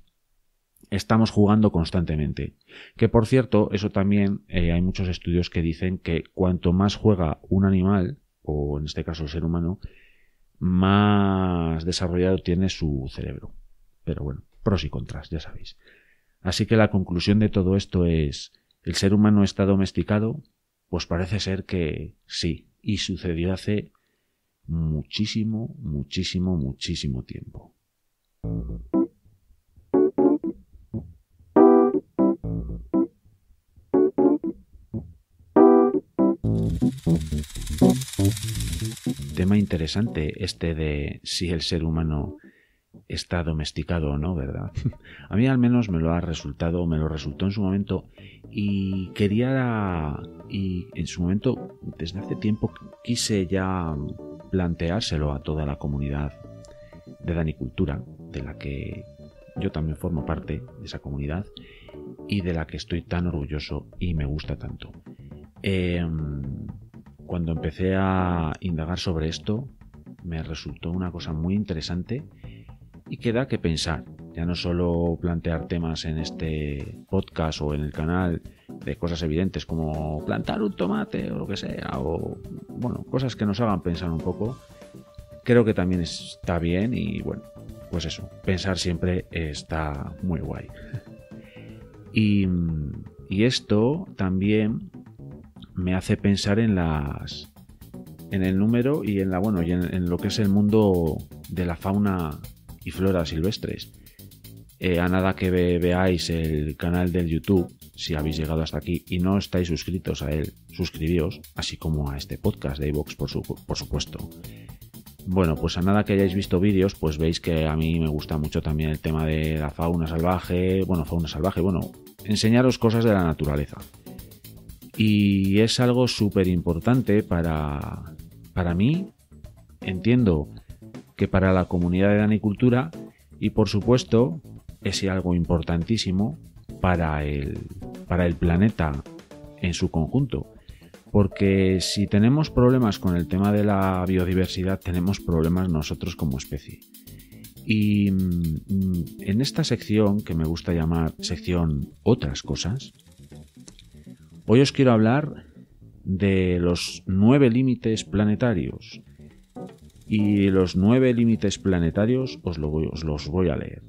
estamos jugando constantemente. Que por cierto, eso también hay muchos estudios que dicen que cuanto más juega un animal, o en este caso el ser humano, más desarrollado tiene su cerebro. Pero bueno, pros y contras, ya sabéis. Así que la conclusión de todo esto es: ¿el ser humano está domesticado? Pues parece ser que sí, y sucedió hace muchísimo tiempo. Tema interesante este de si el ser humano está domesticado o no, ¿verdad? A mí al menos me lo resultó en su momento y en su momento, desde hace tiempo, quise ya planteárselo a toda la comunidad de Danicultura, de la que yo también formo parte de esa comunidad y de la que estoy tan orgulloso y me gusta tanto. Cuando empecé a indagar sobre esto, me resultó una cosa muy interesante y que da que pensar. Ya no solo plantear temas en este podcast o en el canal de cosas evidentes como plantar un tomate o lo que sea, o bueno, cosas que nos hagan pensar un poco. Creo que también está bien y bueno, pues eso, pensar siempre está muy guay. Y esto también me hace pensar en el número y en lo que es el mundo de la fauna y flora silvestres. A nada que veáis el canal del YouTube, si habéis llegado hasta aquí y no estáis suscritos a él, suscribíos, así como a este podcast de iVoox, por supuesto. Bueno, pues a nada que hayáis visto vídeos, pues veis que a mí me gusta mucho también el tema de la fauna salvaje, enseñaros cosas de la naturaleza. Y es algo súper importante para mí, entiendo que para la comunidad de Danicultura, y por supuesto es algo importantísimo para el planeta en su conjunto. Porque si tenemos problemas con el tema de la biodiversidad, tenemos problemas nosotros como especie. Y en esta sección, que me gusta llamar sección Otras Cosas, hoy os quiero hablar de los 9 límites planetarios. Y los 9 límites planetarios os los voy a leer.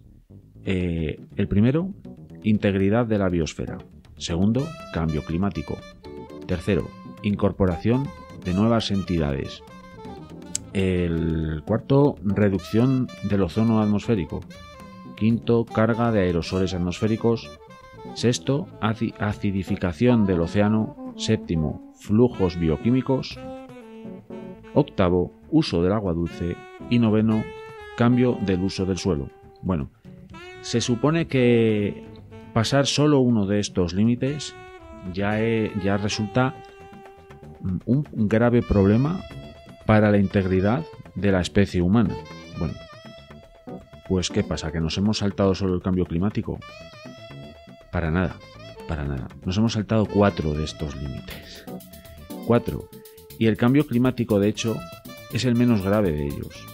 El primero, integridad de la biosfera. Segundo, cambio climático. Tercero, incorporación de nuevas entidades. El cuarto, reducción del ozono atmosférico. Quinto, carga de aerosoles atmosféricos. Sexto, acidificación del océano. Séptimo, flujos bioquímicos. Octavo, uso del agua dulce. Y noveno, cambio del uso del suelo. Bueno, se supone que pasar solo uno de estos límites ya resulta un grave problema para la integridad de la especie humana. Bueno, pues ¿qué pasa? ¿Que nos hemos saltado solo el cambio climático? Para nada. Nos hemos saltado 4 de estos límites. 4. Y el cambio climático, de hecho, es el menos grave de ellos.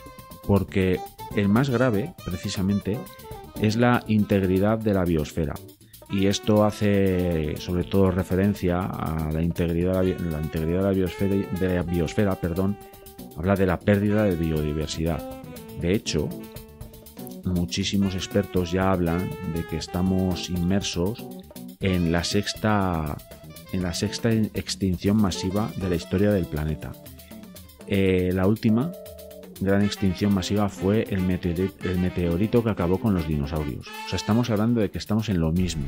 Porque el más grave, precisamente, es la integridad de la biosfera. Y esto hace sobre todo referencia a la integridad de la biosfera, habla de la pérdida de biodiversidad. De hecho, muchísimos expertos ya hablan de que estamos inmersos en la sexta extinción masiva de la historia del planeta. La última gran extinción masiva fue el meteorito que acabó con los dinosaurios. O sea, estamos hablando de que estamos en lo mismo.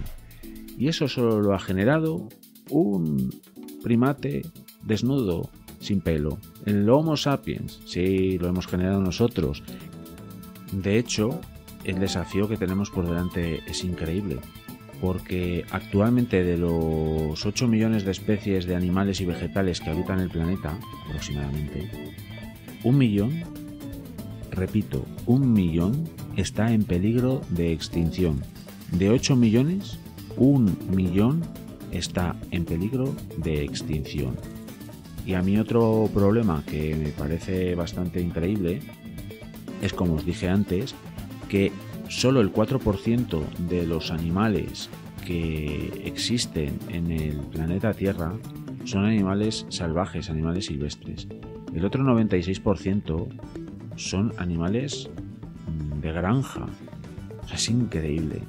Y eso solo lo ha generado un primate desnudo, sin pelo. El Homo sapiens. Sí, lo hemos generado nosotros. De hecho, el desafío que tenemos por delante es increíble. Porque actualmente de los 8 millones de especies de animales y vegetales que habitan el planeta, aproximadamente, 1 millón, repito, 1 millón está en peligro de extinción. De 8 millones, 1 millón está en peligro de extinción. Y a mí otro problema que me parece bastante increíble es, como os dije antes, que solo el 4% de los animales que existen en el planeta Tierra son animales salvajes, animales silvestres. El otro 96% son animales de granja. O sea, es increíble.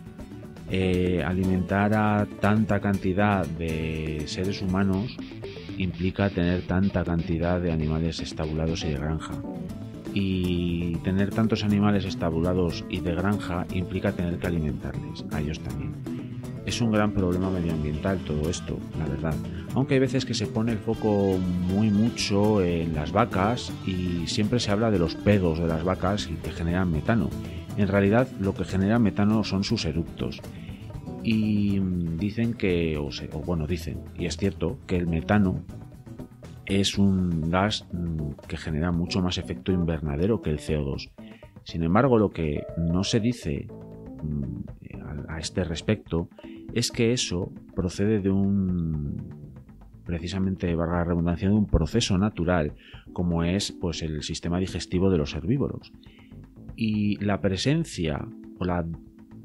Alimentar a tanta cantidad de seres humanos implica tener tanta cantidad de animales estabulados y de granja. Y tener tantos animales estabulados y de granja implica tener que alimentarles, a ellos también. Es un gran problema medioambiental todo esto, la verdad. Aunque hay veces que se pone el foco mucho en las vacas y siempre se habla de los pedos de las vacas y que generan metano. En realidad lo que genera metano son sus eructos. Y dicen que, dicen, y es cierto, que el metano es un gas que genera mucho más efecto invernadero que el CO2. Sin embargo, lo que no se dice a este respecto es que eso procede de precisamente, valga la redundancia, de un proceso natural, como es pues el sistema digestivo de los herbívoros. Y la presencia o la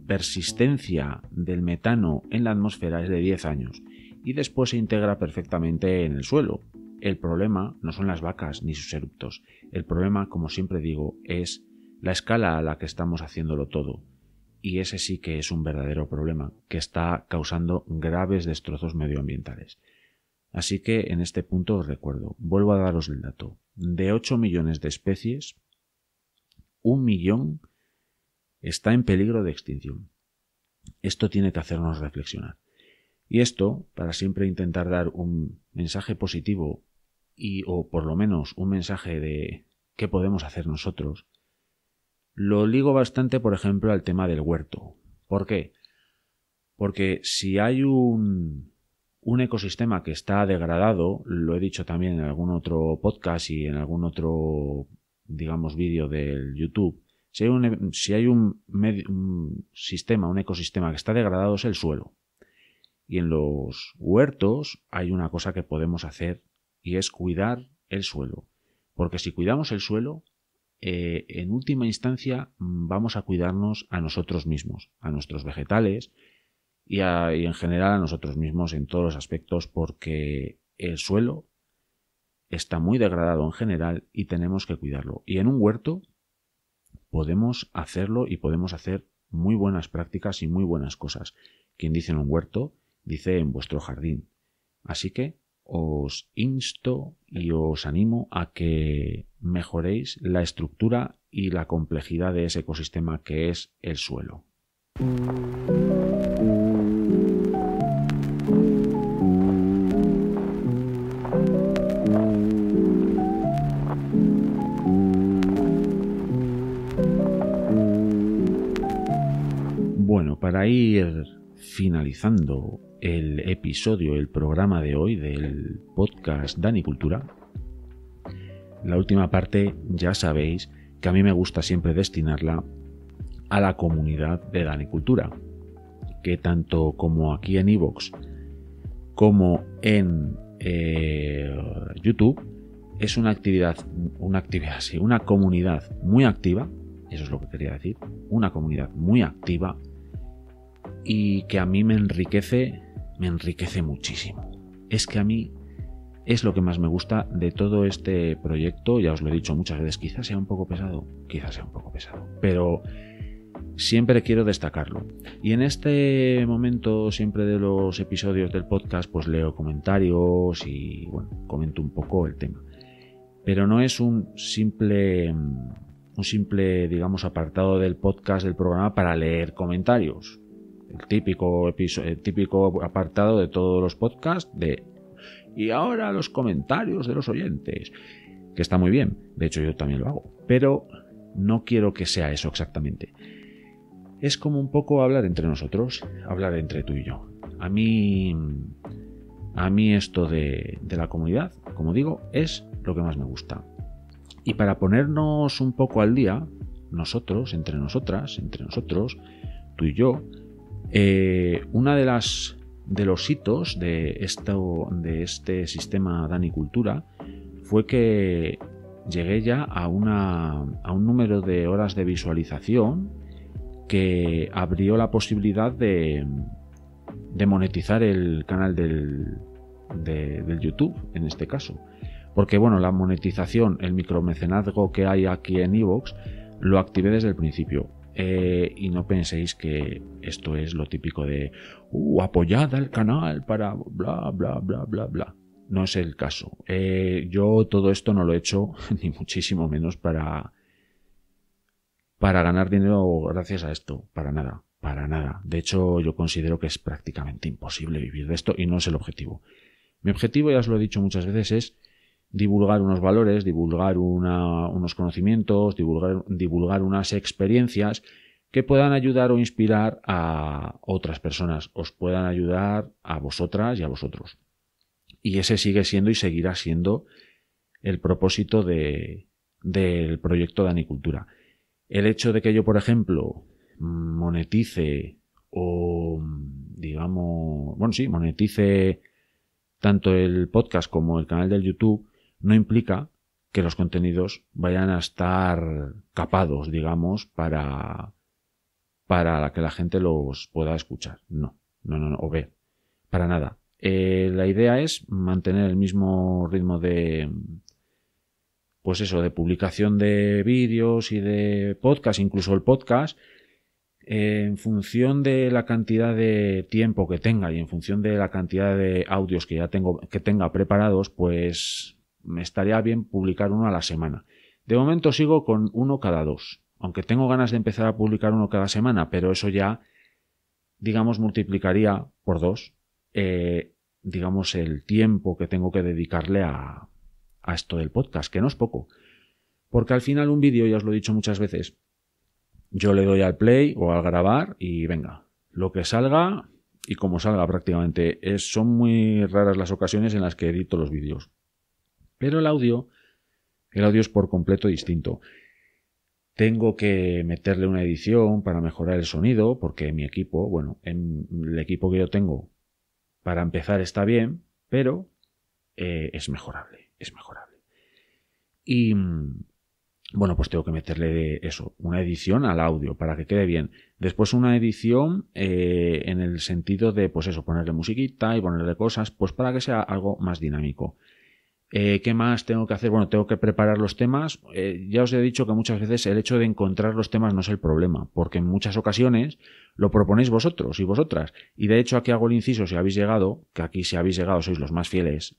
persistencia del metano en la atmósfera es de 10 años y después se integra perfectamente en el suelo. El problema no son las vacas ni sus eructos. El problema, como siempre digo, es la escala a la que estamos haciéndolo todo. Y ese sí que es un verdadero problema, que está causando graves destrozos medioambientales. Así que en este punto os recuerdo, vuelvo a daros el dato. De 8 millones de especies, 1 millón está en peligro de extinción. Esto tiene que hacernos reflexionar. Y esto, para siempre intentar dar un mensaje positivo o por lo menos un mensaje de qué podemos hacer nosotros, lo ligo bastante, por ejemplo, al tema del huerto. ¿Por qué? Porque si hay un ecosistema que está degradado, lo he dicho también en algún otro podcast y en algún otro, vídeo del YouTube, si hay un ecosistema que está degradado es el suelo. Y en los huertos hay una cosa que podemos hacer y es cuidar el suelo. Porque si cuidamos el suelo, en última instancia vamos a cuidarnos a nosotros mismos, a nuestros vegetales y en general a nosotros mismos en todos los aspectos, porque el suelo está muy degradado en general y tenemos que cuidarlo. Y en un huerto podemos hacerlo y podemos hacer muy buenas prácticas y muy buenas cosas. Quien dice en un huerto, dice en vuestro jardín. Así que os insto y os animo a que mejoréis la estructura y la complejidad de ese ecosistema que es el suelo. Bueno, para ir finalizando el episodio, el programa de hoy del podcast Danicultura, la última parte ya sabéis que a mí me gusta siempre destinarla a la comunidad de Danicultura, que tanto como aquí en iVoox como en YouTube es una comunidad muy activa, eso es lo que quería decir, una comunidad muy activa y que a mí me enriquece muchísimo. Es que a mí es lo que más me gusta de todo este proyecto, ya os lo he dicho muchas veces, quizás sea un poco pesado, pero siempre quiero destacarlo. Y en este momento, siempre de los episodios del podcast, pues leo comentarios y bueno, comento un poco el tema. Pero no es un simple, digamos, apartado del podcast, del programa para leer comentarios. El típico apartado de todos los podcasts de y ahora los comentarios de los oyentes, que está muy bien, de hecho yo también lo hago, pero no quiero que sea eso exactamente. Es como un poco hablar entre nosotros, hablar entre tú y yo. A mí esto de la comunidad, como digo, es lo que más me gusta. Y para ponernos un poco al día, nosotros, entre nosotros, tú y yo, una de los hitos de este sistema Danicultura fue que llegué ya a un número de horas de visualización que abrió la posibilidad de monetizar el canal del YouTube, en este caso. Porque bueno, la monetización, el micromecenazgo que hay aquí en iVoox, lo activé desde el principio. Y no penséis que esto es lo típico de apoyad al canal para bla bla bla bla bla. No es el caso. Yo todo esto no lo he hecho ni muchísimo menos para ganar dinero gracias a esto. Para nada. De hecho, yo considero que es prácticamente imposible vivir de esto y no es el objetivo. Mi objetivo, ya os lo he dicho muchas veces, es divulgar unos valores, divulgar unos conocimientos, divulgar unas experiencias que puedan ayudar o inspirar a otras personas, os puedan ayudar a vosotras y a vosotros. Y ese sigue siendo y seguirá siendo el propósito del proyecto Danicultura. El hecho de que yo, por ejemplo, monetice monetice tanto el podcast como el canal del YouTube, no implica que los contenidos vayan a estar capados, digamos, para que la gente los pueda escuchar. No, o ver. Para nada. La idea es mantener el mismo ritmo de publicación de vídeos y de podcast, incluso el podcast, en función de la cantidad de tiempo que tenga y en función de la cantidad de audios que tenga preparados, pues me estaría bien publicar uno a la semana. De momento sigo con uno cada 2, aunque tengo ganas de empezar a publicar uno cada semana, pero eso ya, digamos, multiplicaría por 2, digamos, el tiempo que tengo que dedicarle a esto del podcast, que no es poco. Porque al final un vídeo, ya os lo he dicho muchas veces, yo le doy al play o al grabar y venga, lo que salga y como salga prácticamente. Son muy raras las ocasiones en las que edito los vídeos. Pero el audio es por completo distinto. Tengo que meterle una edición para mejorar el sonido, porque mi equipo, el equipo que yo tengo para empezar está bien, pero es mejorable. Y pues tengo que meterle una edición al audio para que quede bien. Después una edición en el sentido de, ponerle musiquita y ponerle cosas, pues para que sea algo más dinámico. ¿Qué más tengo que hacer? Bueno, tengo que preparar los temas. Ya os he dicho que muchas veces el hecho de encontrar los temas no es el problema, porque en muchas ocasiones lo proponéis vosotros y vosotras. Y de hecho aquí hago el inciso, si habéis llegado, que aquí si habéis llegado sois los más fieles,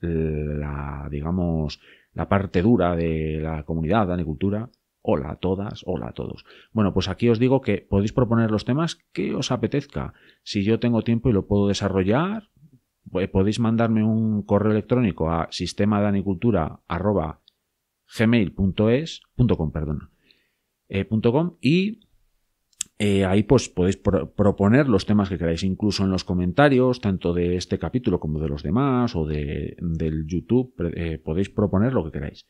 digamos, la parte dura de la comunidad de Danicultura. Hola a todas, hola a todos. Bueno, pues aquí os digo que podéis proponer los temas que os apetezca. Si yo tengo tiempo y lo puedo desarrollar, podéis mandarme un correo electrónico a sistemadanicultura@gmail.com y ahí pues podéis proponer los temas que queráis, incluso en los comentarios, tanto de este capítulo como de los demás o del YouTube, podéis proponer lo que queráis.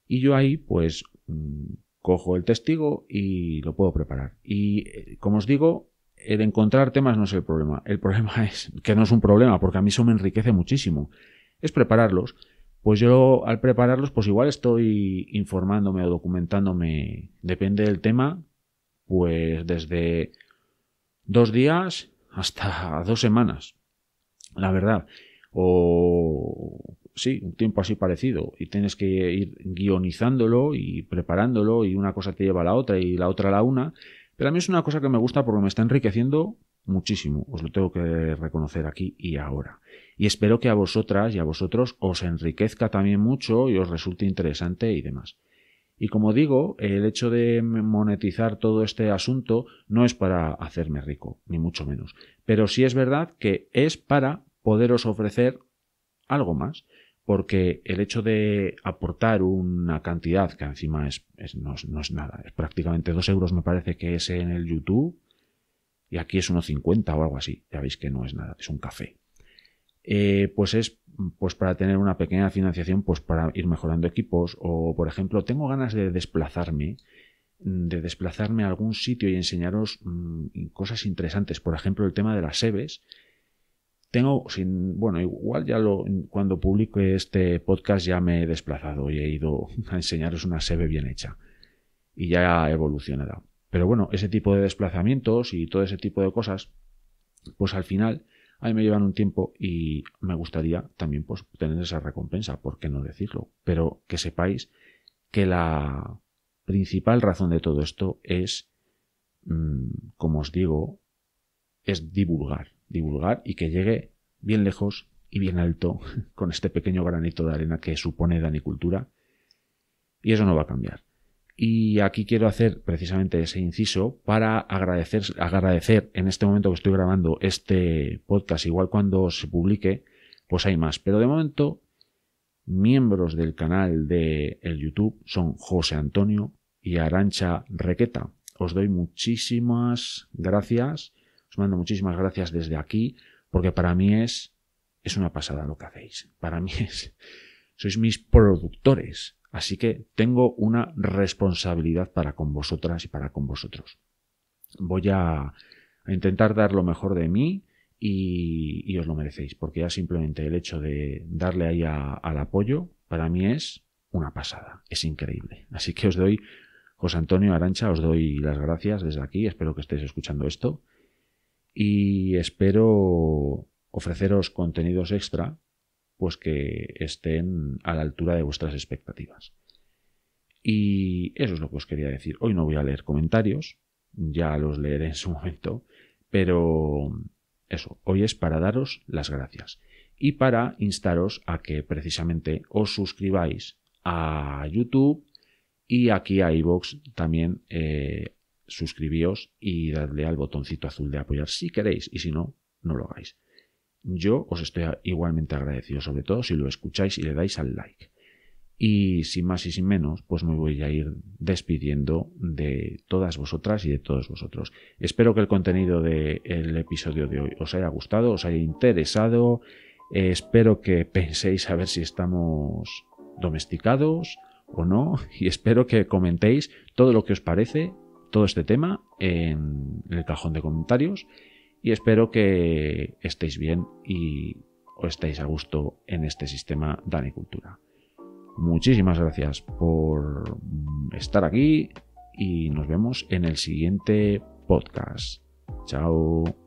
Y yo ahí pues cojo el testigo y lo puedo preparar. Y como os digo, el encontrar temas no es el problema. El problema es que no es un problema, porque a mí eso me enriquece muchísimo. Es prepararlos. Pues yo al prepararlos, pues igual estoy informándome o documentándome, depende del tema, pues desde 2 días hasta 2 semanas, la verdad. O sí, un tiempo así parecido. Y tienes que ir guionizándolo y preparándolo y una cosa te lleva a la otra y la otra a la una. Pero a mí es una cosa que me gusta porque me está enriqueciendo muchísimo. Os lo tengo que reconocer aquí y ahora. Y espero que a vosotras y a vosotros os enriquezca también mucho y os resulte interesante y demás. Y como digo, el hecho de monetizar todo este asunto no es para hacerme rico, ni mucho menos. Pero sí es verdad que es para poderos ofrecer algo más. Porque el hecho de aportar una cantidad que encima no es nada, es prácticamente 2 euros me parece que es en el YouTube y aquí es 1,50 o algo así, ya veis que no es nada, es un café. Pues es pues para tener una pequeña financiación pues para ir mejorando equipos o por ejemplo tengo ganas de desplazarme a algún sitio y enseñaros cosas interesantes, por ejemplo el tema de las seves. Igual cuando publique este podcast ya me he desplazado y he ido a enseñaros una sebe bien hecha y ya evolucionará. Pero bueno, ese tipo de desplazamientos y todo ese tipo de cosas, pues al final a mí me llevan un tiempo y me gustaría también pues tener esa recompensa, ¿por qué no decirlo? Pero que sepáis que la principal razón de todo esto es, como os digo, es divulgar y que llegue bien lejos y bien alto con este pequeño granito de arena que supone Danicultura, y eso no va a cambiar. Y aquí quiero hacer precisamente ese inciso para agradecer en este momento que estoy grabando este podcast, igual cuando se publique pues hay más, pero de momento miembros del canal de el YouTube son José Antonio y Arantxa Requeta. Os doy muchísimas gracias. Os mando muchísimas gracias desde aquí, porque para mí es una pasada lo que hacéis. Para mí sois mis productores, así que tengo una responsabilidad para con vosotras y para con vosotros. Voy a intentar dar lo mejor de mí y os lo merecéis, porque ya simplemente el hecho de darle ahí al apoyo, para mí es una pasada, es increíble. Así que os doy, José Antonio, Arantxa, os doy las gracias desde aquí, espero que estéis escuchando esto. Y espero ofreceros contenidos extra pues que estén a la altura de vuestras expectativas. Y eso es lo que os quería decir. Hoy no voy a leer comentarios, ya los leeré en su momento, pero eso, hoy es para daros las gracias y para instaros a que precisamente os suscribáis a YouTube y aquí a iVoox también. Suscribíos y dadle al botoncito azul de apoyar si queréis y si no, no lo hagáis. Yo os estoy igualmente agradecido, sobre todo si lo escucháis y le dais al like. Y sin más y sin menos, pues me voy a ir despidiendo de todas vosotras y de todos vosotros. Espero que el contenido del episodio de hoy os haya gustado, os haya interesado. Espero que penséis a ver si estamos domesticados o no. Y espero que comentéis todo lo que os parece todo este tema en el cajón de comentarios y espero que estéis bien y os estéis a gusto en este sistema Danicultura. Muchísimas gracias por estar aquí y nos vemos en el siguiente podcast. Chao.